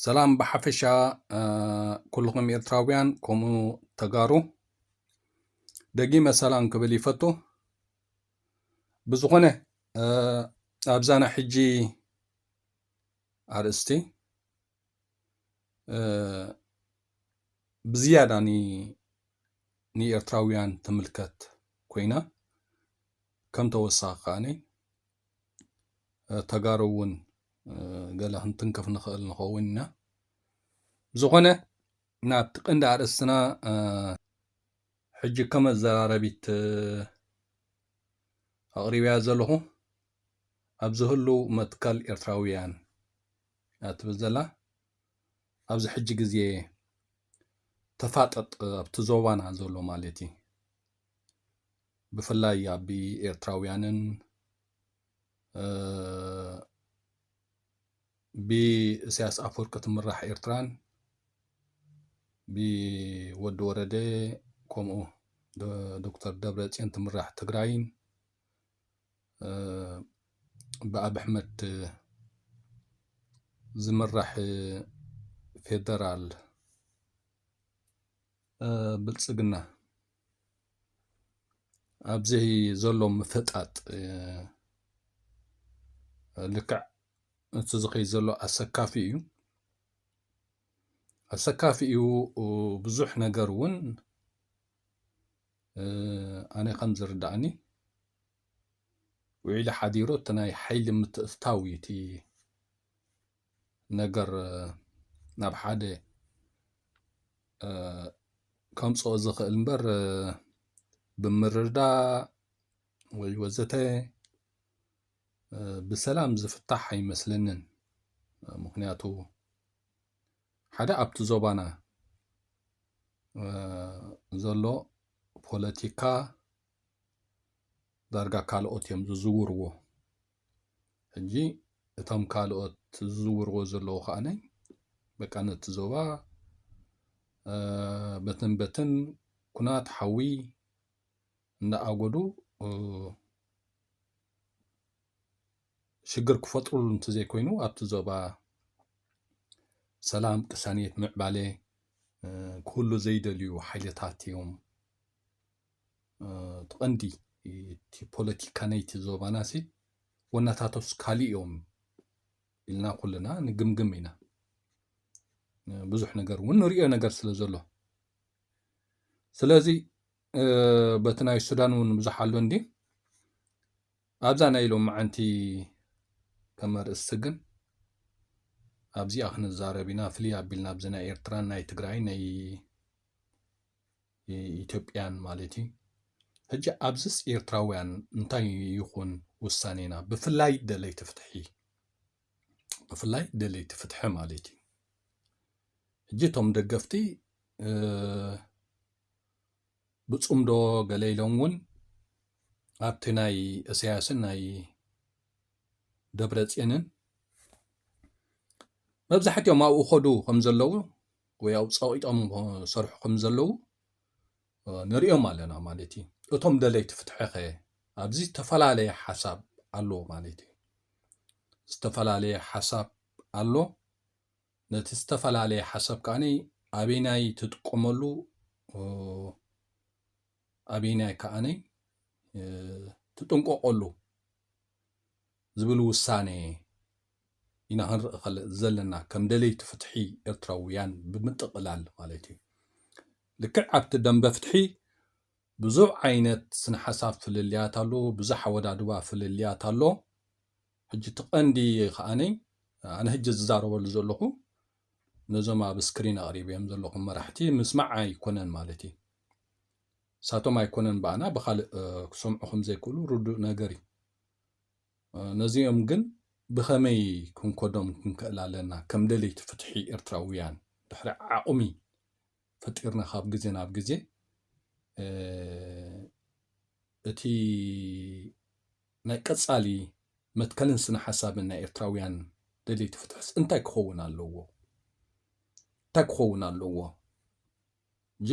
ሰላም ብሓፈሻ ኩልኩም ኤርትራውያን ከምኡ ተጋሩ ደጊመ ሰላም ክብል ይፈቱ ብዝኾነ ኣብዛና ሕጂ ኣርእስቲ ብዝያዳ ንኤርትራውያን ትምልከት ኮይና ከም ተወሳኺ ከዓኒ ተጋሩ እውን ገለ ክንትንከፍ ንኽእል ንኸውን ኢና ዝኾነ ናብቲ ቀንዲ ኣርእስትና ሕጂ ከም ኣዘራረቢት ኣቕሪብያ ዘለኹ ኣብ ዝህሉ መትከል ኤርትራውያን እትብል ዘላ ኣብዚ ሕጂ ግዜ ተፋጠጥ ኣብቲ ዞባና ዘሎ ማለት እዩ ብፍላይ ኣብ ኤርትራውያንን ብኢሳያስ ኣፈወርቂ ትምራሕ ኤርትራን ብወዲ ወረደ ከምኡ ዶክተር ደብረፅዮን ትምራሕ ትግራይን ብኣብይ ኣሕመድ ዝምራሕ ፌደራል ብልፅግና ኣብዚ ዘሎ ምፍጣጥ ልክዕ እቲ ዝኸይድ ዘሎ ኣሰካፊ እዩ ኣሰካፊ እዩ ብዙሕ ነገር እውን ኣነ ከም ዝርዳእኒ ውዒሉ ሓዲሩ እቲ ናይ ሓይሊ ምትእትታው እቲ ነገር ናብ ሓደ ከምፅኦ ዝኽእል እምበር ብምርዳእ ወይ ወዘተ ብሰላም ዝፍታሕ ኣይመስለንን ምክንያቱ ሓደ ኣብቲ ዞባና ዘሎ ፖለቲካ ዳርጋ ካልኦት እዮም ዝዝውርዎ ሕጂ እቶም ካልኦት ዝዝውርዎ ዘለዉ ከዓነ በቃ ነቲ ዞባ በትን ኩናት ሓዊ እንዳኣገዱ ሽግር ክፈጥሩሉ እንተዘይኮይኑ ኣብቲ ዞባ ሰላም ቅሳኔት ምዕባለ ኩሉ ዘይደልዩ ሓይልታት እዮም ትቐንዲ እቲ ፖለቲካ ናይቲ ዞባናሲ ወናታቶስ ካሊእ እዮም ኢልና ኩልና ንግምግም ኢና ብዙሕ ነገር እውን ንሪኦ ነገር ስለ ዘሎ ስለዚ በቲ ናይ ሱዳን እውን ብዙሕ ኣሎ እንዲ ኣብዛ ናይ ሎም መዓንቲ ከም ኣርእስቲ ግን ኣብዚኣ ክንዛረብ ኢና ፍልይ ኣቢልና ኣብዚ ናይ ኤርትራን ናይ ትግራይ ናይ ኢትዮጵያን ማለት እዩ ሕጂ ኣብዚስ ኤርትራውያን እንታይ ይኹን ውሳኔና ብፍላይ ደለይቲ ፍትሒ ማለት እዩ ሕጂ እቶም ደገፍቲ ብፅምዶ ገለ ኢሎም እውን ኣብቲ ናይ ኢሳያስን ናይ ደብረፅዮንን መብዛሕትኦም ኣብኡ ኸዱ ከም ዘለዉ ወይ ኣብኡ ፀቂጦም ሰርሑ ከም ዘለዉ ንሪኦም ኣለና ማለት እዩ እቶም ደለይቲ ፍትሒ ኸ ኣብዚ ዝተፈላለየ ሓሳብ ኣሎ ማለት እዩ ዝተፈላለየ ሓሳብ ኣሎ ነቲ ዝተፈላለየ ሓሳብ ከዓኒ ኣበይናይ ትጥቀመሉ ኣበይናይ ከዓኒ ትጥንቀቐሉ ዝብል ውሳኔ ኢና ክንርኢ ዘለና ከም ደለይቲ ፍትሒ ኤርትራውያን ብምጥቕላል ማለት እዩ ልክዕ ኣብቲ ደንበ ፍትሒ ብዙሕ ዓይነት ስነ ሓሳብ ፍልልያት ኣሎ ብዙሕ ኣወዳድባ ፍልልያት ኣሎ ሕጂ ትቐንዲ ከዓኒ ኣነ ሕጂ ዝዛረበሉ ዘለኹ ነዞም ኣብ ስክሪን ኣቕሪብዮም ዘለኹም መራሕቲ ምስማዕ ኣይኮነን ማለት እዩ ሳቶም ኣይኮነን በኣና ብካልእ ክሰምዑ ከም ዘይክእሉ ርዱእ ነገር እዩ ነዚኦም ግን ብኸመይ ክንከዶም ክንክእል ኣለና ከም ደለይቲ ፍትሒ ኤርትራውያን ድሕሪ ዓቕሚ ፈጢርና ካብ ግዜ ናብ ግዜ እቲ ናይ ቀፃሊ መትከልን ስነ ሓሳብን ናይ ኤርትራውያን ደለይቲ ፍትሕስ እንታይ ክኸውን ኣለዎ እጂ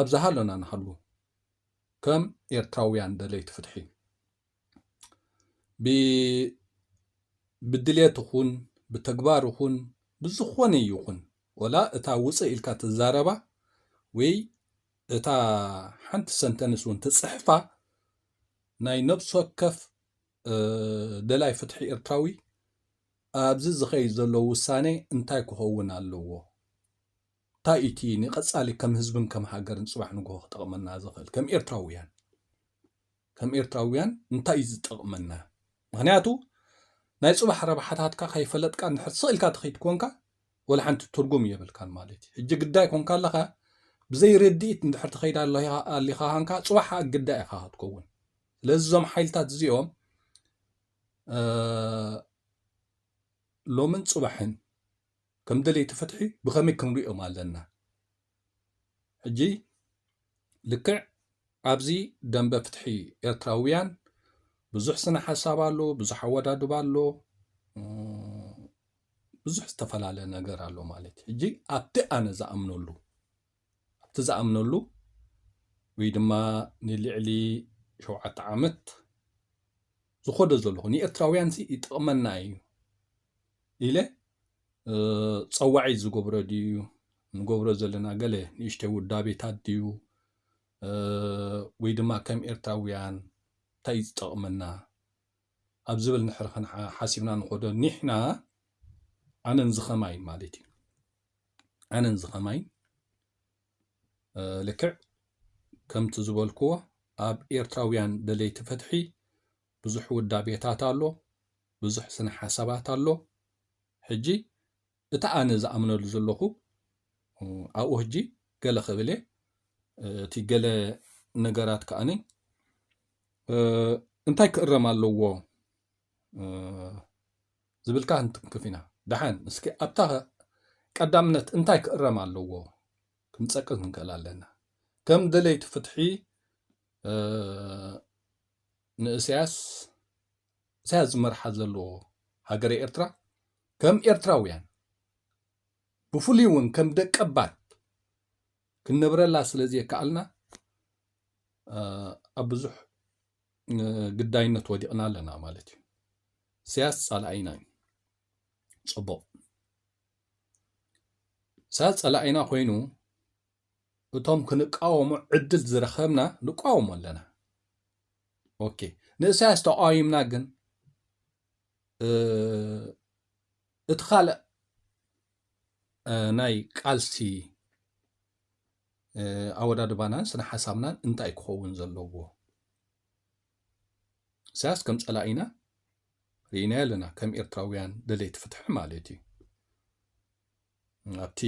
ኣብዛ ሃሎና ንሃሉ ከም ኤርትራውያን ደለይቲ ፍትሒ ብድልየት ይኹን ብተግባር ይኹን ብዝኾነ ይኹን ወላ እታ ውፅእ ኢልካ ትዛረባ ወይ እታ ሓንቲ ሰንተንስ እውን ትፅሕፋ ናይ ነብሲ ወከፍ ደላይ ፍትሒ ኤርትራዊ ኣብዚ ዝኸይድ ዘሎ ውሳነ እንታይ ክኸውን ኣለዎ? እንታይ እቲ ንቐጻሊ ከም ህዝብን ከም ሃገርን ጽባሕ ንግሆ ክጠቕመና ዝኽእል ከም ኤርትራውያን እንታይ እዩ ዝጠቕመና? ምክንያቱ ናይ ጽባሕ ረብሓታትካ ከይፈለጥካ እንድሕር ስኢልካ ትኸይድ ኮንካ ወላ ሓንቲ ትርጉም የብልካን ማለት እዩ። ሕጂ ግዳይ ኮንካ ኣለኻ ብዘይ ርድኢት እንድሕር ትኸይድ ኣሊኻ ሃንካ ጽባሕ ግዳይ ኢኻ ክትከውን። ስለዚ እዞም ሓይልታት እዚኦም ሎምን ጽባሕን ከም ደለይቲ ፍትሒ ብኸመይ ክንሪኦም ኣለና? ሕጂ ልክዕ ኣብዚ ደንበ ፍትሒ ኤርትራውያን ብዙሕ ስነ ሓሳብ ኣሎ፣ ብዙሕ ኣወዳድባ ኣሎ፣ ብዙሕ ዝተፈላለየ ነገር ኣሎ ማለት እዩ። ሕጂ ኣብቲ ኣነ ዝኣምነሉ ወይ ድማ ንልዕሊ 7 ዓመት ዝኸደ ዘለኹ ንኤርትራውያን ይጠቕመና እዩ ኢለ ፀዋዒ ዝገብሮ ድዩ ንገብሮ ዘለና ገለ ንእሽተይ ውዳቤታት ድዩ ወይ ድማ ከም ኤርትራውያን እንታይ ዝጠቕመና ኣብ ዝብል ንሕር ሓሲብና ንኸዶ ኒሕና ኣነን ዝኸማይ ማለት እዩ። ኣነን ዝኸማይ ልክዕ ከምቲ ዝበልክዎ ኣብ ኤርትራውያን ደለይቲ ፍትሒ ብዙሕ ውዳቤታት ኣሎ፣ ብዙሕ ስነ ሓሳባት ኣሎ። ሕጂ እቲ ኣነ ዝኣምነሉ ዘለኹ ኣብኡ ሕጂ ገለ ክብል እቲ ገለ ነገራት ከኣነ እንታይ ክእረም ኣለዎ ዝብልካ እንትንክፍ ኢና ድሓን እስኪ ኣብታ ቀዳምነት እንታይ ክእረም ኣለዎ ክንፀቅስ ንክእል ኣለና። ከም ደለይቲ ፍትሒ ንእስያስ ዝመርሓ ዘለዎ ሃገረ ኤርትራ ከም ኤርትራውያን ብፍሉይ እውን ከም ደቀባት ክንነብረላ ስለዘየከኣልና ኣብ ብዙሕ ግዳይነት ወዲቕና ኣለና ማለት እዩ። ኢሳያስ ጸላኢና እዩ ጽቡቕ ኢሳያስ ጸላኢና ኮይኑ እቶም ክንቃወሙ ዕድል ዝረኸብና ንቃወሙ ኣለና። ኦኬ ንኢሳያስ ተቃዊምና ግን እቲ ካልእ ናይ ቃልሲ ኣወዳድባናን ስነ ሓሳብናን እንታይ ክኸውን ዘለዎ? ኢሳያስ ከም ጸላኢና ርኢና ኣለና ከም ኤርትራውያን ደለይቲ ፍትሒ ማለት እዩ። ኣብቲ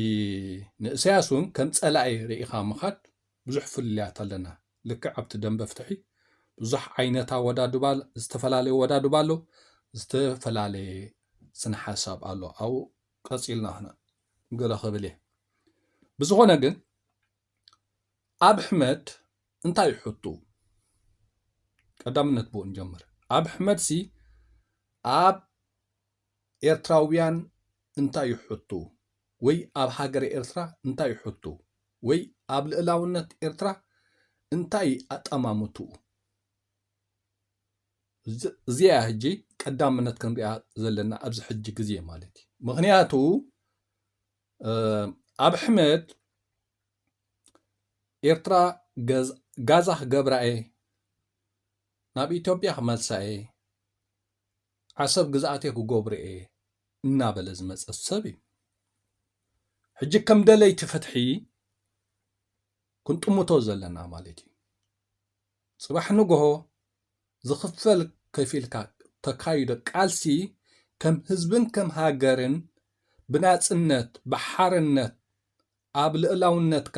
ንኢሳያስ እውን ከም ጸላኢ ርኢኻ ምኻድ ብዙሕ ፍልያት ኣለና። ልክዕ ኣብቲ ደንበ ፍትሒ ብዙሕ ዓይነት ኣወዳድባ ዝተፈላለየ ኣወዳድባ ኣሎ፣ ዝተፈላለየ ስነ ሓሳብ ኣሎ። ኣብኡ ቀፂልና ገለ ክብል እየ። ብዝኾነ ግን ኣብ ኣሕመድ እንታይ ይሕቱ? ቀዳምነት ብኡ ንጀምር። ኣብ ኣሕመድ ሲ ኣብ ኤርትራውያን እንታይ ይሕቱ? ወይ ኣብ ሃገረ ኤርትራ እንታይ ይሕቱ? ወይ ኣብ ልዕላውነት ኤርትራ እንታይ ኣጠማምትኡ? እዚኣ ሕጂ ቀዳምነት ክንሪኣ ዘለና ኣብዚ ሕጂ ግዜ ማለት እዩ። ምክንያቱ ኣብ ኣሕመድ ኤርትራ ጋዛ ክገብራ እየ ናብ ኢትዮጵያ ክመልሳ እየ ዓሰብ ግዝኣቴ ክገብሩ እየ እናበለ ዝመፀ ሰብ እዩ። ሕጂ ከም ደለይቲ ፍትሒ ክንጥምቶ ዘለና ማለት እዩ። ጽባሕ ንግሆ ዝኽፈል ከፊልካ ተካይዶ ቃልሲ ከም ህዝብን ከም ሃገርን ብናጽነት ብሓርነት ኣብ ልዕላውነትካ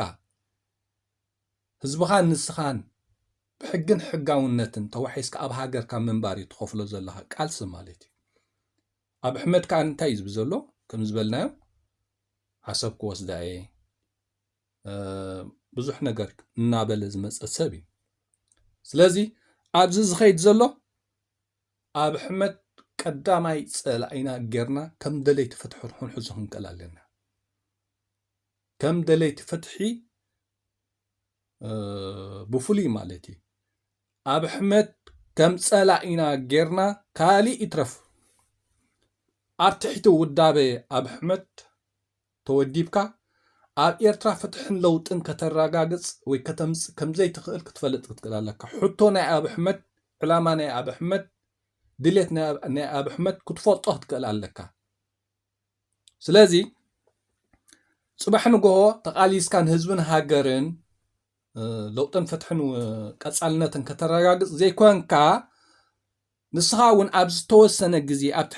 ህዝብኻ ንስኻን ብሕግን ሕጋውነትን ተዋሒስካ ኣብ ሃገርካ ምንባር ትኸፍሎ ዘለኻ ቃልሲ ማለት እዩ። ኣብ ኣሕመድ ከዓ እንታይ ዝብል ዘሎ ከም ዝበልናዮ ዓሰብ ክወስዳ እየ ብዙሕ ነገር እናበለ ዝመፀ ሰብ እዩ። ስለዚ ኣብዚ ዝኸይድ ዘሎ ኣብ ኣሕመድ ቀዳማይ ጸላኢና ጌርና ከም ደለይቲ ፍትሒ ክንሕዞ ክንክእል ኣለና። ከም ደለይቲ ፍትሒ ብፍሉይ ማለት እዩ ኣብ ኣሕመድ ከም ጸላኢና ጌርና ካሊእ ይትረፍ أرتحت ودابة أب أحمد توديبك أب إيرترا فتح لوط إن كتراجعز ويكتمز كم زي تخيل كتفلت كتقول لك حطونا أب أحمد علامة أب أحمد دليتنا أب أحمد كتفوت تقول لك سلازي صباح نجوه تقاليس كان هزبن هاجرن لوطن فتحن وقصالنتن كتراجعز زي كونكا نسخاون أبز توسنا جزي أب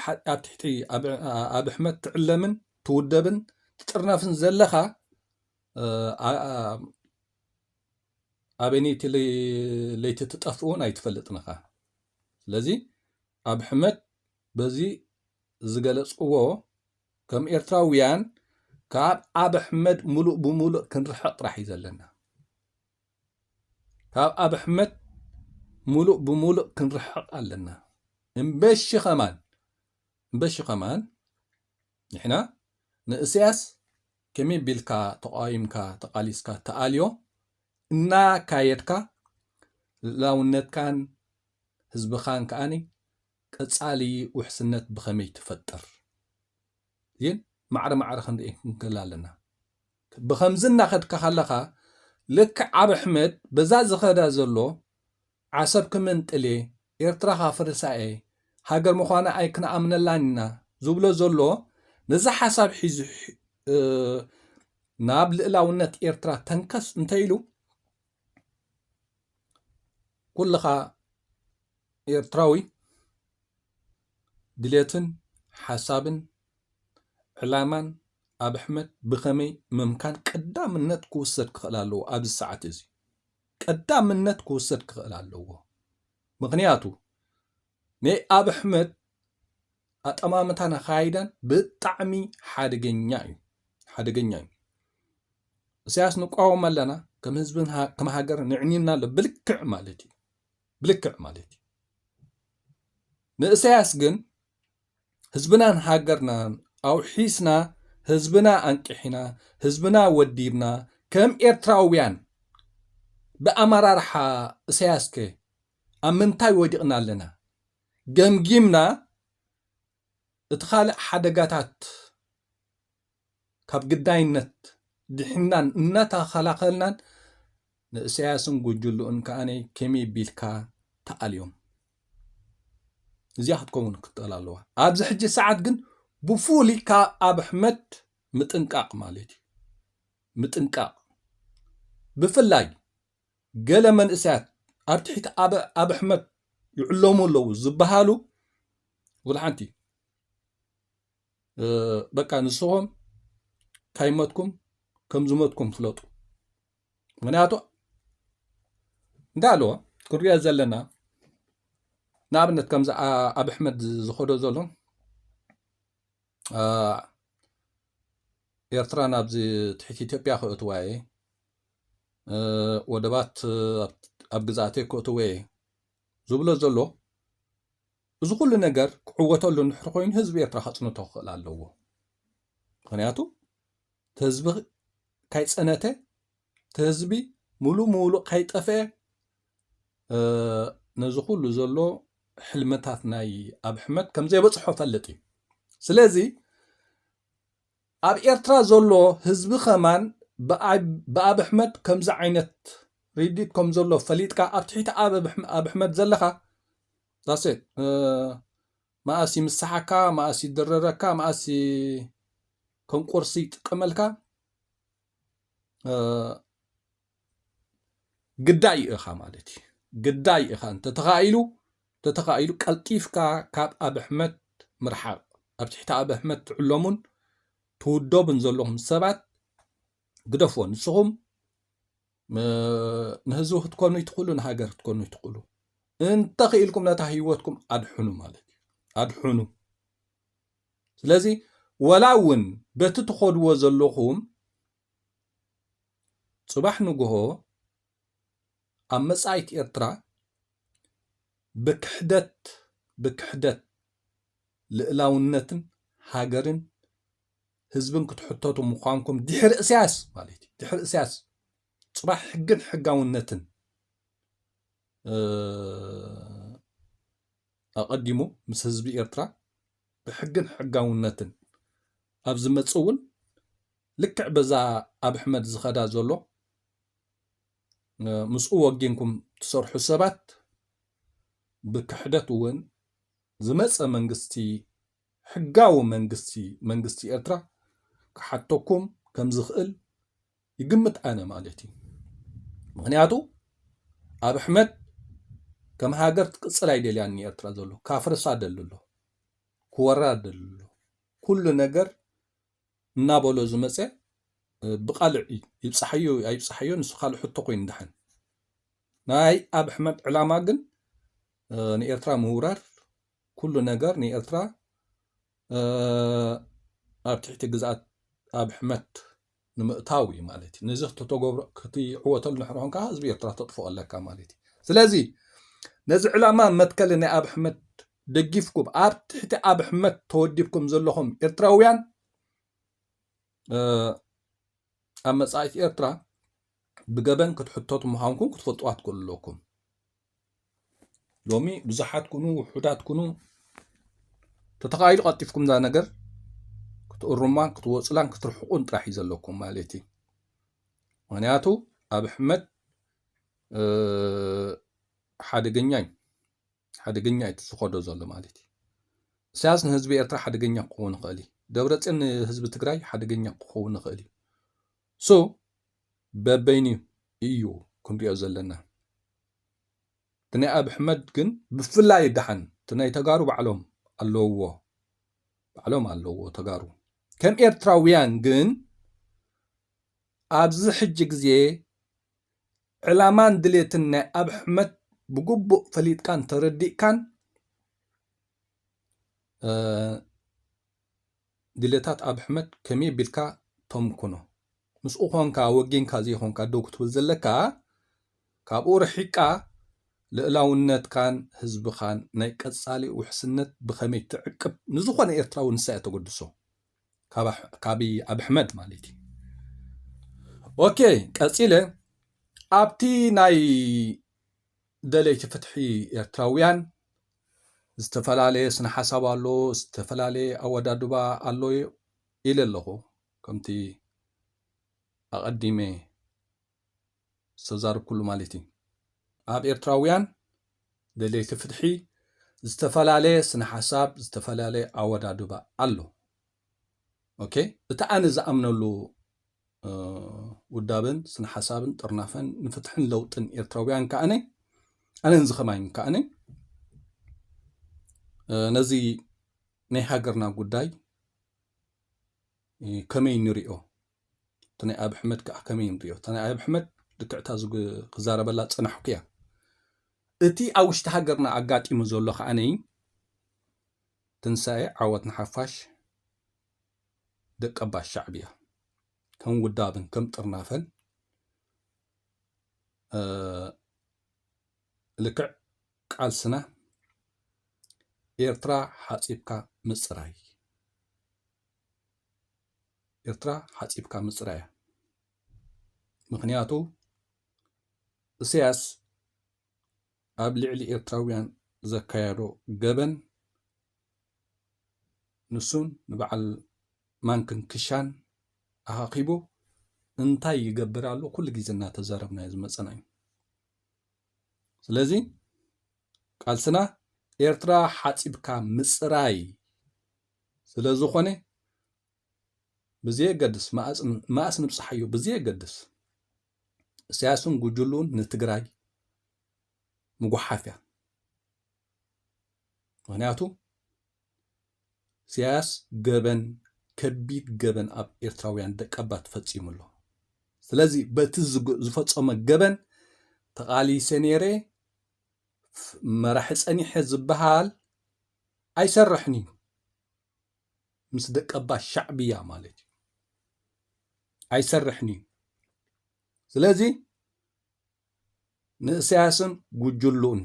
تحتي أب أحمد تعلمن تودبن تطرنافن زلخا أبني تلي تتطفون أي تفلطنخا لذي أب أحمد بزي زغلصقو كم إرتراويان كاب أب أحمد ملؤ بملؤ كنرحق راح يزلنا كاب أب أحمد ملؤ بملؤ كنرحق لنا نبش كمان نحنا نأسياس كمي بيلكا تقايمكا تقاليسكا تقاليو إنا كايدكا لاونت كان هزبخان كاني كتصالي وحسنت بخمي تفتر زين معر خندي نكلالنا بخمزنا خدك خلخا لك عب أحمد بزاز خدا زلو عصب كمنت إلي إرتراخا فرسائي هاجر مخانا أيكنا أمن اللاننا زبلو زلو نزا حساب حيز ناب لألاونت إرترا تنكس انتيلو كلها إرتراوي دليتن حسابن علامان أب أحمد بخمي ممكن قدام النت كوسد كخلالو أب الساعة زي قدام النت كوسد كخلالو مغنياتو ني أب أحمد أتمامتنا خايدا بطعمي حادقنياي سياس نقاوم لنا كم هزبن كم هاجر نعنينا لبلكع مالتي نسياس جن هزبنا هاجرنا أو حيسنا هزبنا أنكحنا هزبنا وديبنا كم إرتراويان بأمرارحا سياسكي أمنتاي وديقنا لنا جمجيمنا اتخالق حدقاتات كاب قداينت دحنان نتا خلقلنا نسياسن قجلو انكاني كمي بيلكا تقاليوم زياحت كون كتقلالوها أبز حجي ساعات قن بفولي كا أب أحمد متنقاق مالتي بفلاي قال من إسات أرتحيت أب أحمد يعلموا له زبهالو والحانتي بقى نصهم كايمتكم كم زمتكم فلوتو مناتو قالوا كوريا زلنا نابنت كم أب أحمد زخودو زلو إرترا نابزي تحكي إثيوبيا خؤتواي ودبات أبجزاتي كؤتواي زبلو زلو إذا كل نجار قوته اللي نحرقين هزب إرترا خصنا توخل على اللو خنياتو تهزب كايت سنته تهزبي مولو قايت أفه نزخول زلو حلمتات ناي أب أحمد كم زي بصحو فلتي سلازي أب إرترا زلو هزب خمان بأب أحمد كم زعينت ريديت كم زلو فليتك أرتحيت أب أحمد زلخا داسيت ما أسي مسحكا ما أسي درركا ما أسي كم قرصي تقملكا قداي إخا مالتي قداي إخا أنت تتخايلو قلطيفكا كاب أب أحمد مرحق أرتحيت أب أحمد تعلمون تودوبن زلهم سبات قدفون نسهم نهزوه تكونوا يتقولوا نهاجر تكونوا يتقولوا انت خيلكم لا تهيوتكم أدحنوا مالك أدحنوا لذي ولاون بتتخذ وزلهم صباح نجوه أما سايت إرترا بكحدت للاونتن هاجرن هزبن كتحطوتو مقامكم دحر اساس مالتي دحر اساس صباح حقاونتن أقدموا مس هزبي إرترا ብሕግን ሕጋውነትን ኣብ ዝመጽእ እውን ልክዕ በዛ ኣብ ኣሕመድ ዝኸዳ ዘሎ ምስኡ ወጊንኩም ትሰርሑ ሰባት ብክሕደት እውን ዝመፀ መንግስቲ ሕጋዊ መንግስቲ ኤርትራ ክሓተኩም ከም ዝኽእል ይግምት ኣነ ማለት እዩ። ምክንያቱ ኣብ ኣሕመድ ከም ሃገር ትቅፅል ኣይደልያን ኤርትራ ዘሎ ካፍርሳ ደልሎ ክወራ ደልሎ ኩሉ ነገር እናበሎ ዝመፀ ብቃልዕ ይብፅሓዮ ኣይብፅሓዮ ንሱ ካልእ ሕቶ ኮይኑ ድሓን ናይ ኣብ ኣሕመድ ዕላማ ግን ንኤርትራ ምውራር ኩሉ ነገር ንኤርትራ ኣብ ትሕቲ ግዝኣት ኣብ ኣሕመድ ንምእታው እዩ ማለት እዩ። ነዚ ክትዕወተሉ ድሕሪ ኮንካ ህዝቢ ኤርትራ ተጥፍኦ ኣለካ ማለት እዩ። ስለዚ ነዚ ዕላማ መትከሊ ናይ ኣብ ኣሕመድ ደጊፍኩም ኣብ ትሕቲ ኣብ ኣሕመድ ተወዲብኩም ዘለኹም ኤርትራውያን ኣብ መጻኢት ኤርትራ ብገበን ክትሕተቱ ምዃንኩም ክትፈልጥዋ ትክእሉ ኣለኩም። ሎሚ ብዙሓት ኩኑ ውሑዳት ኩኑ ተተኻኢሉ ቀጢፍኩም ዛ ነገር ክትእሩማን ክትወፅላን ክትርሕቁን ጥራሕ እዩ ዘለኩም ማለት እዩ። ምክንያቱ ኣብ ኣሕመድ ሓደገኛ እዩ ዝኸዶ ዘሎ ማለት እዩ። ኢሳያስ ንህዝቢ ኤርትራ ሓደገኛ ክኸውን ይኽእል እዩ። ደብረፅዮን ንህዝቢ ትግራይ ሓደገኛ ክኸውን ይኽእል እዩ። ሶ በበይኒ እዩ ክንሪኦ ዘለና። እቲ ናይ ኣብ ኣሕመድ ግን ብፍላይ ድሓን እቲ ናይ ተጋሩ ባዕሎም ኣለዎ ተጋሩ ከም ኤርትራውያን ግን ኣብዚ ሕጂ ግዜ ዕላማን ድሌትን ናይ ኣብ ኣሕመድ ብግቡእ ፈሊጥካን ተረዲእካን ድሌታት ኣብ ኣሕመድ ከመይ ቢልካ ተምኩኖ ምስኡ ኮንካ ወጊንካ ዘይኮንካ ደው ክትብል ዘለካ ካብኡ ርሒቃ ልእላውነትካን ህዝብኻን ናይ ቀጻሊ ውሕስነት ብኸመይ ትዕቅብ ንዝኾነ ኤርትራዊ ንሳይ ተገድሶ ካብ ኣብ ኣሕመድ ማለት እዩ። ኦኬ ቀፂለ ኣብቲ ናይ ደለይቲ ፍትሒ ኤርትራውያን ዝተፈላለየ ስነ ሓሳብ ኣሎ፣ ዝተፈላለየ ኣወዳድባ ኣሎ ኢለ ኣለኹ ከምቲ ኣቐዲሜ ዝተዛርብ ኩሉ ማለት እዩ። ኣብ ኤርትራውያን ደለይቲ ፍትሒ ዝተፈላለየ ስነ ሓሳብ ዝተፈላለየ ኣወዳድባ ኣሎ። ኦኬ እቲ ኣነ ዝኣምነሉ ውዳብን ስነ ሓሳብን ጥርናፈን ንፍትሕን ለውጥን ኤርትራውያን ከኣነ ኣነ ንዝኸማኝ ከኣነ ነዚ ናይ ሃገርና ጉዳይ ከመይ ንሪኦ እቲ ናይ ኣብ ኣሕመድ ከዓ ከመይ ንሪኦ እቲ ናይ ኣብ ኣሕመድ ልክዕታ ክዛረበላ ፀናሕኩ እያ። እቲ ኣብ ውሽጢ ሃገርና ኣጋጢሙ ዘሎ ከዓነ ትንሳኤ ዓወት ንሓፋሽ ደቀ ኣባሽ ሻዕብያ ከም ውዳብን ከም ጥርናፈን ልክዕ ቃልስና ኤርትራ ሓፂብካ ምፅራይ እያ። ምክንያቱ ኢሳያስ ኣብ ልዕሊ ኤርትራውያን ዘካየዶ ገበን ንሱን ንበዓል ማንክን ክሻን ኣኻኺቡ እንታይ ይገብር ኣሎ ኩሉ ግዜ እናተዛረብና ዝመፀና እዩ። ስለዚ ቃልስና ኤርትራ ሓፂብካ ምፅራይ ስለ ዝኾነ ብዘየገድስ ማእስ ንብፅሓዮ ብዘየገድስ ኢሳያስን ጉጅሉን ንትግራይ ምጉሓፍ እያ። ምክንያቱ ኢሳያስ ከቢድ ገበን ኣብ ኤርትራውያን ደቀባት ፈፂሙ ኣሎ። ስለዚ በቲ ዝፈፀመ ገበን ተቃሊሰ ነይረ መራሒ ፀኒሐ ዝበሃል ኣይሰርሕን እዩ ምስ ደቀባት ሻዕብያ ማለት እዩ ኣይሰርሕን እዩ። ስለዚ ንኢሳያስን ጉጅሉን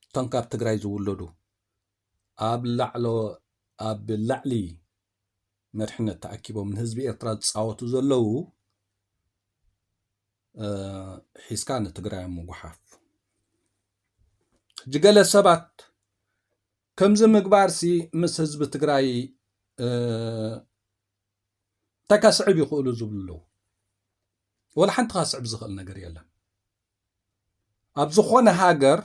እቶም ካብ ትግራይ ዝውለዱ ኣብ ላዕሊ መሪሕነት ተኣኪቦም ንህዝቢ ኤርትራ ዝፃወቱ ዘለው ሒዝካ ንትግራይ ምጉሓፍ ሕጂ ገለ ሰባት كم زمقبار سي مس حزب تግራይ تكاسعب يقولوا زبلو ولا حنت خاسعب زخل نجر يلا أبزخون هاجر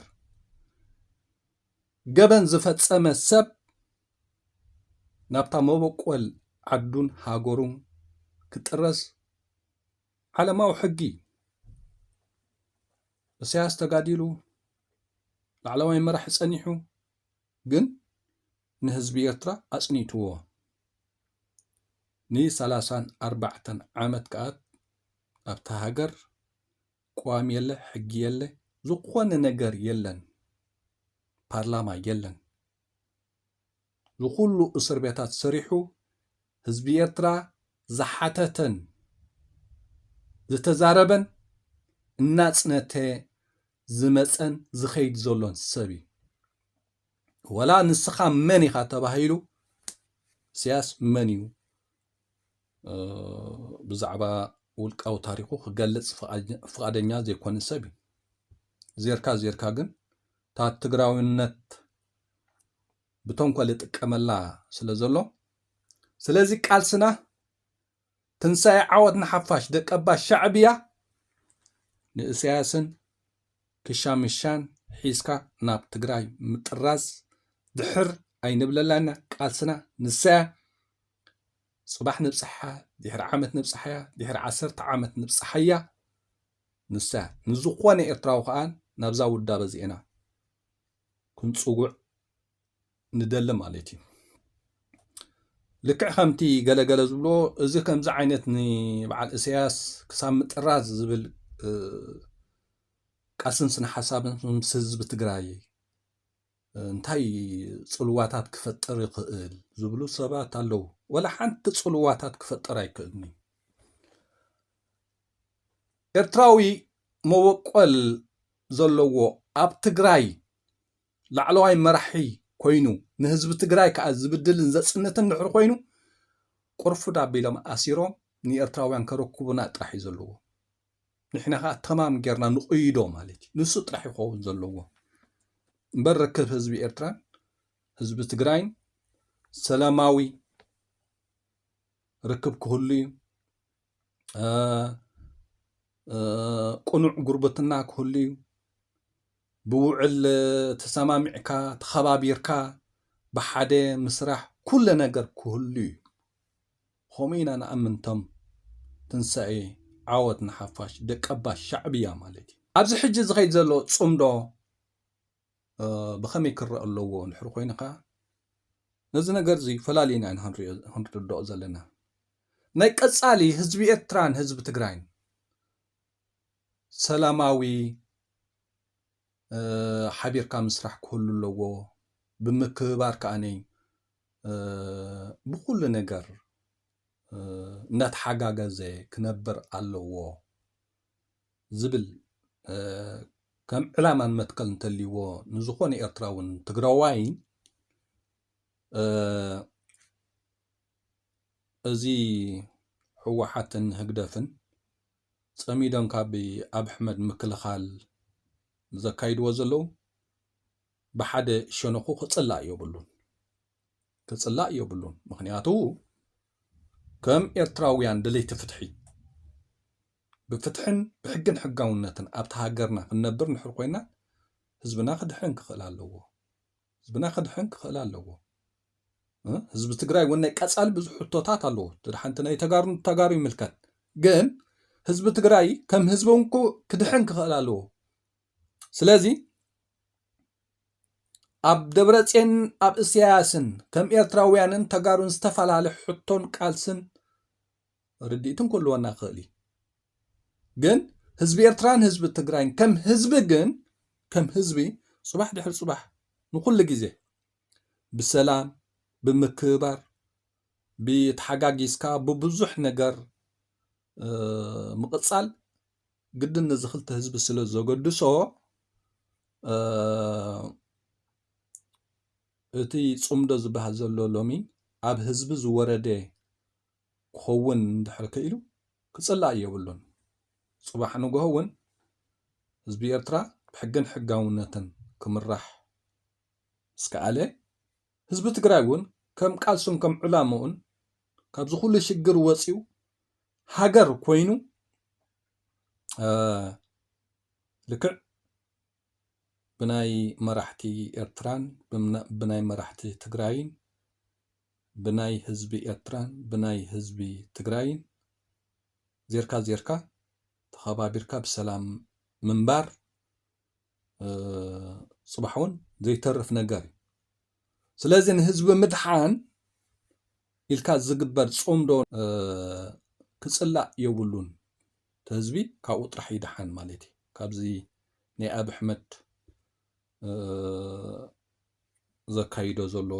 جبن زفتسم السب نبتا موبقول عدون هاجرون كترز على ما وحقي السياسة تقاديلو العلوين مرح يصنيحو جن نهزب إرترا أصنيتوه ني 34 عامت كات أبتا هاجر قوام يله حق يله زخون نجر يلن بارلاما يلن زخولو اسر بيتات سريحو حزب إرترا زحاتتن زتزاربن الناصنته زمصن زخيد زولون سبي ولا نسخا مني خاتباهيلو سياس منيو بزعبا ولقاو تاريخو خغلص فقادنيا زيكون سبي زيركا ግን ታ ትግራዊነት بتنكل تقملا ስለዘሎ ስለዚህ ቃልስና ትንሳኤ ዓወት ንሓፋሽ ደቀባ ሻዕብያ ንእስያስን ክሻምሻን ሒስካ ናብ ትግራይ ምጥራዝ ድሕር ኣይንብለላና ቃልስና ንሳያ صباح نبصحها دحر عامت نبصحيا دحر 10 عامت نبصحيا نسا نزخونه إرتراو خان نابزا ودا بزينا كنت صقوع ندل مالتي لك خمتي قال زبلو إذا كم زعينتني بعد السياس كسام متراز زبل قاسنسن حسابن مسز بتግራይ እንታይ ጽልዋታት ክፈጥር ይኽእል ዝብሉ ሰባት ኣለዉ ወላ ሓንቲ ጽልዋታት ክፈጥር ኣይክእልኒ ኤርትራዊ መወቆል ዘለዎ ኣብ ትግራይ ላዕለዋይ መራሒ ኮይኑ ንህዝቢ ትግራይ ከዓ ዝብድልን ዘጽንትን ንሕር ኮይኑ ቁርፉድ ኣቢሎም ኣሲሮም ንኤርትራውያን ከረክቡና ጥራሕ እዩ ዘለዎ ንሕና ከዓ ተማም ጌርና ንቕይዶ ማለት እዩ ንሱ ጥራሕ ይኸውን ዘለዎ بركب حزب إرترا حزب تግራይ سلاماوي ركب كهلي قنوع قربتنا كهلي بوعل تسامعك تخبابيركا بحده مسرح كل نجر كهلي خمينا نأمنتم تنسعي عاود نحفاش دقبا شعبية مالتي أبز حجز غيد زلو صمدو بخمي كرر اللو نحر خوينقا نزنا قرزي فلالينا هنر الدو زلنا ناي قصالي حزب إرتران حزب تግራይ سلاماوي حبيركا مسرح كل اللو بمكبار كاني بكل نجر نتحقق زي كنبر اللو زبل كم علامة متكل نتليو نزخوني إرتراون تقراوين أزي هو حتى هقدفن سميدان كابي أب أحمد مكلخال زكايد وزلو بحد شنوخو كتصلاء يوبلون مخنياتو كم إرتراويان دلي تفتحي بفتحن بحقن حقاونتن أبت هاجرنا النبر نحر خوينا حزبنا خدحن كخلال اللو حزبنا خدحن كخلال اللو حزب تግራይ ونا قصال بزح حطوتات اللو تدحنتنا تغارو يملكت ግን حزب تግራይ كم حزبونكو كدحن كخلال اللو سلازي أب دبرتين أب إسياسن كم إرتراويانن تغارون استفلال حطون قالسن رديتن كله ونا خالي ግን ህዝቢ ኤርትራን ህዝቢ ትግራይን ከም ህዝቢ ግን ከም ህዝቢ صباح ድሕር صباح ንኩሉ ግዜ ብሰላም ብምክባር ብተሓጋጊስካ ብብዙሕ ነገር ምቕጻል ግድን ንዝኽልተ ህዝቢ ስለ ዘገድሶ እቲ ጽምዶ ዝበሃል ዘሎ ሎሚ ኣብ ህዝቢ ዝወረደ ክኸውን እንድሕር ከኢሉ ክጽላእ የብሉን صباح نقولون حزب إرترا بحقن حقاونتن كمراح سكالة ህዝቢ ትግራይ እውን ከም ቃልሱን ከም ዕላምኡን ካብዚ ኩሉ ሽግር ወፂኡ ሃገር ኮይኑ ልክዕ ብናይ መራሕቲ ኤርትራን ብናይ መራሕቲ ትግራይን ብናይ ህዝቢ ኤርትራን ብናይ ህዝቢ ትግራይን ዜርካ ተኸባቢርካ ብሰላም ምንባር ጽባሕ እውን ዘይተርፍ ነገር እዩ። ስለዚ ንህዝቢ ምድሓን ኢልካ ዝግበር ጾምዶ ክጽላእ የብሉን ህዝቢ ካብኡ ጥራሕ ይድሓን ማለት እዩ። ካብዚ ናይ አብ ኣሕመድ ዘካይዶ ዘሎ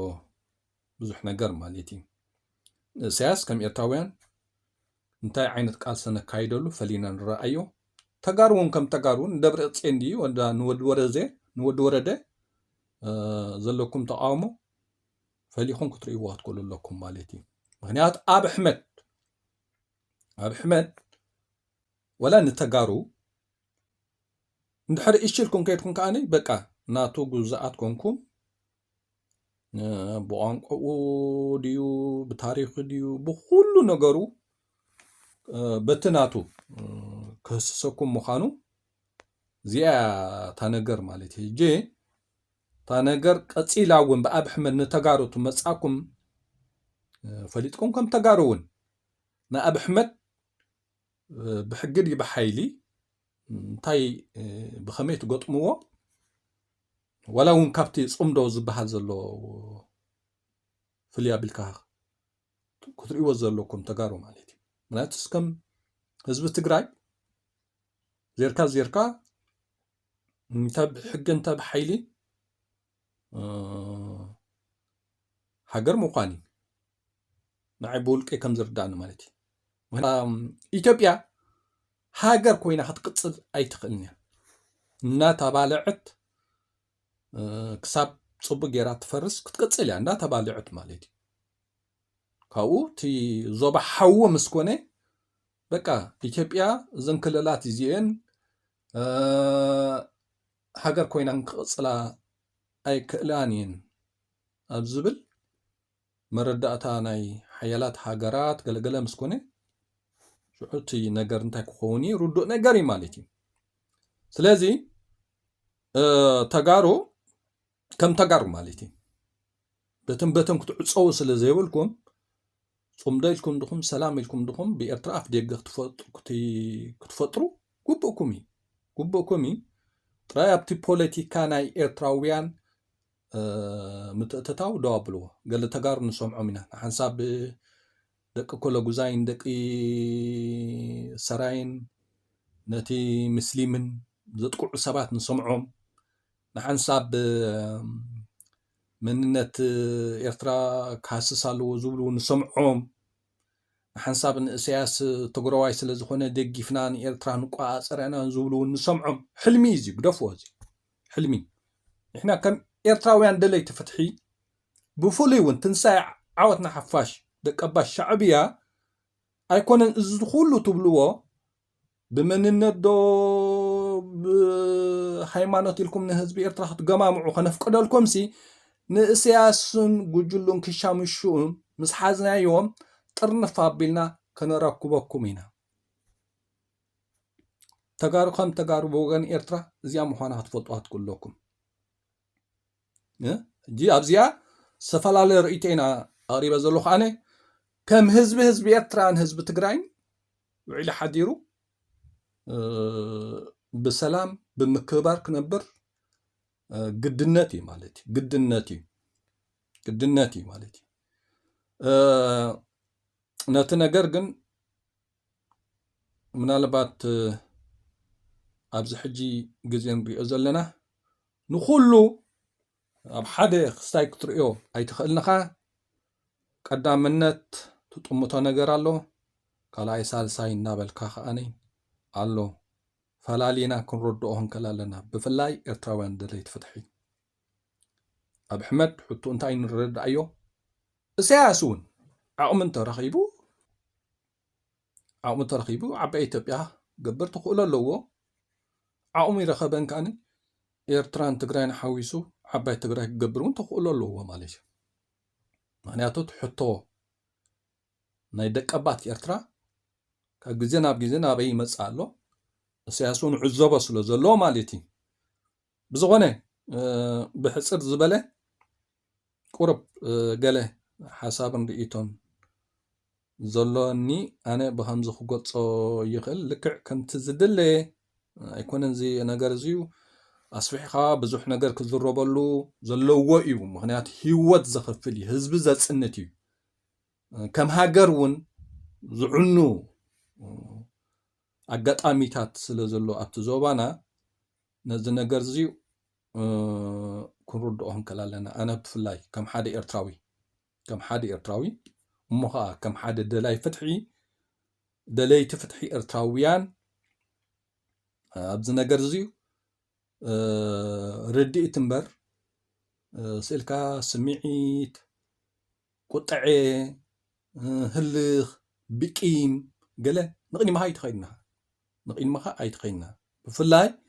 ብዙሕ ነገር ማለት እዩ። ኢሳያስ ከም ኤርትራውያን እንታይ ዓይነት ቃልሲ ነካይደሉ ፈሊና ንረአዮ ተጋሩ እውን ከም ተጋሩ ንደብረ ጽዮን ድዩ ንወዲ ወረደ ዘለኩም ተቃውሞ ፈሊኹም ክትርእይዎ ትክእሉ ኣለኩም ማለት እዩ። ምክንያቱ አብ ኣሕመድ ወላ ንተጋሩ እንድሕር እሽልኩም ከይድኩም ከዓኒ በቃ ናቱ ጉዛኣት ኮንኩም ብቋንቋኡ ድዩ ብታሪኹ ድዩ ብኩሉ ነገሩ በቲ ናቱ ክህስሰኩም ምዃኑ እዚኣ እታ ነገር ማለት እዩ። እጂ እታ ነገር ቀፂላ እውን ብአብ ኣሕመድ ንተጋሩ ትመፃኩም ፈሊጥኩም ከም ተጋሩ እውን ንአብ ኣሕመድ ብሕጊ ድዩ ብሓይሊ እንታይ ብኸመይ ትገጥምዎ ወላ እውን ካብቲ ጽምዶ ዝበሃል ዘሎ ፍልይ ኣቢልካ ክትርእይዎ ዘለኩም ተጋሩ ማለት እዩ። ምክንያቱ እስከም ህዝቢ ትግራይ ዜርካ እንታይ ብሕጊ እንታይ ብሓይሊ ሃገር ምዃን እዩ ንዓይ ብውልቀይ ከም ዝርዳእኒ ማለት እዩ። ኢትዮጵያ ሃገር ኮይና ክትቅፅል ኣይትኽእልን እያ። እናተባልዐት ክሳብ ጽቡቅ ጌራ ትፈርስ ክትቅፅል እያ እንዳተባልዐት ማለት እዩ። ካብኡ እቲ ዞባ ሓዊ ምስ ኮነ በቃ ኢትዮጵያ እዘን ክልላት እዚአን ሃገር ኮይና ክቅፅላ ኣይክእላን እየን ኣብ ዝብል መረዳእታ ናይ ሓያላት ሃገራት ገለገለ ምስ ኮነ ሽዑቲ ነገር እንታይ ክኸውን እዩ ርዱእ ነገር እዩ ማለት እዩ። ስለዚ ተጋሩ ከም ተጋሩ ማለት እዩ በተን ክትዕፀው ስለ ዘይብልኩም ጽምዶ ኢልኩም ድኹም ሰላም ኢልኩም ድኹም ብኤርትራ ኣፍ ደገ ክትፈጥሩ ጉቡእኩም እዩ። ጥራይ ኣብቲ ፖለቲካ ናይ ኤርትራውያን ምትእትታው ደው ኣብልዎ ገለ ተጋሩ ንሰምዖም ኢና ንሓንሳብ ደቂ ኮለጉዛይን ደቂ ሰራይን ነቲ ምስሊምን ዘጥቁዑ ሰባት ንሰምዖም ንሓንሳብ መንነት ኤርትራ ካስስ ኣለዎ ዝብሉ ንሰምዖም ንሓንሳብ ንእስያስ ትግራዋይ ስለ ዝኾነ ደጊፍና ንኤርትራ ንቋፀርና ዝብሉ ንሰምዖም ሕልሚ እዩ ግደፍዎ እዚ ሕልሚ ንሕና ከም ኤርትራውያን ደለይቲ ፍትሒ ብፍሉይ እውን ትንሳኤ ዓወትና ሓፋሽ ደቀባሽ ሻዕብያ ኣይኮነን እዚ ኩሉ ትብልዎ ብመንነት ዶ ብሃይማኖት ኢልኩም ንህዝቢ ኤርትራ ክትገማምዑ ከነፍቅደልኩም ሲ ንእስያስን ጉጅሉን ክሻምሹን ምስ ሓዝናዮም ጥርንፍ ኣቢልና ከነረክበኩም ኢና። ተጋሩ ከም ተጋሩ ብወገን ኤርትራ እዚኣ ምዃና ክትፈልጡ ትክእለኩም። እጂ ኣብዚኣ ዝተፈላለየ ርእይቶ ኢና ኣቕሪበ ዘለኹ ኣነ ከም ህዝቢ ኤርትራን ህዝቢ ትግራይን ውዒሉ ሓዲሩ ብሰላም ብምክብባር ክነብር ግድነት እዩ ማለት እዩ። ግድነት እዩ ማለት እዩ። ነቲ ነገር ግን ምናልባት ኣብዚ ሕጂ ግዜ ንሪኦ ዘለና ንኩሉ ኣብ ሓደ ክስታይ ክትሪኦ ኣይትኽእልንኻ። ቀዳምነት ትጥምቶ ነገር ኣሎ ካልኣይ ሳልሳይ እናበልካ ከዓኒ ኣሎ ፈላሊና ክንረድኦ ክንከል ኣለና ብፍላይ ኤርትራውያን ደለይቲ ፍትሒ ኣብ ኣሕመድ ሕቱ እንታይ ንረዳእዮ ኢሳያስ እውን ዓቕሚ ተረኺቡ ዓባይ ኢትዮጵያ ገብር ትኽእሎ ኣለዎ ዓቕሚ ይረኸበን ከዓኒ ኤርትራን ትግራይን ሓዊሱ ዓባይ ትግራይ ክገብር እውን ተኽእሎ ኣለዎ ማለት እዩ። معناته تحطه نايدك أبات إرترا كجزنا بجزنا بي مسألة سياسون عزبة سلو مالتي بزغنة بحسر زبالة قرب قاله حسابا رئيتون زلوني أنا بهمز خقص يخل لكع كنت زدلي يكون زي نجارزيو أصبحها بزح نجار كزربلو زلو وقيو مغنيات هيوت زخفلي هزب زات سنتي كم هاجرون زعنو أميتات سلزلو أبتزوبانا نزل نجارزيو كنرد أهم كلالنا أنا بفلاي كم حد إرتراوي مخا كم حد دلاي فتحي دلاي تفتحي إرتراويان أبز نجارزيو ردي تنبر سلكا سمعيت قطعي هلخ بكيم قال نقني ما هاي تخينا بفلاي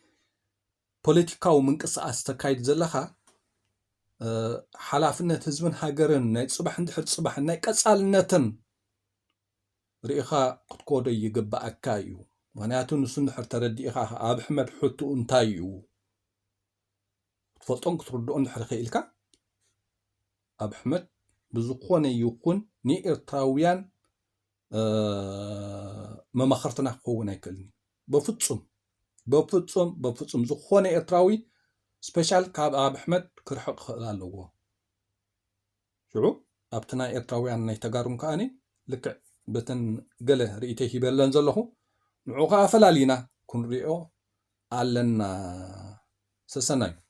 بوليتيكاو منقصاص تكايد زلخا حلافነት ህዝብን ሃገርን ናይ ጽባሕ እንድሕር ጽባሕ ናይ ቀጻልነትን ርኢኻ ክትኮዶ ይግባኣካ እዩ ምክንያቱ ንሱ እንድሕር ተረዲእኻ ኣብ ኣሕመድ ሕቱ እንታይ እዩ ትፈልጦን ክትርድኦ እንድሕር ኽኢልካ ኣብ ኣሕመድ ብዝኾነ ይኹን ንኤርትራውያን መማኸርትና ክኸውን ኣይክእልኒ بفصم زخونه إرتراوي سبيشال كاب أب أحمد كرحق خلالوه شو أبتنا إرتراوي عن نيتجارم كأني لك بتن قله رئيته بلن زله نعوقا فلالينا كن رئو علنا سسناي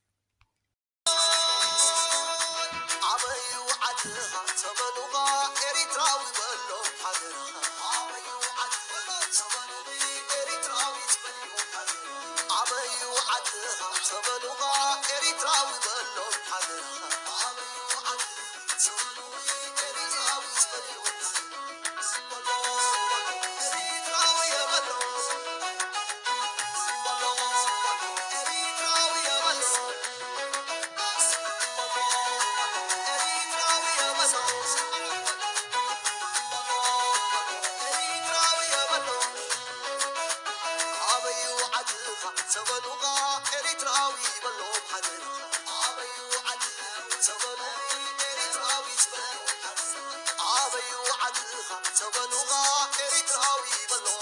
تبلغا إريتراوي بلو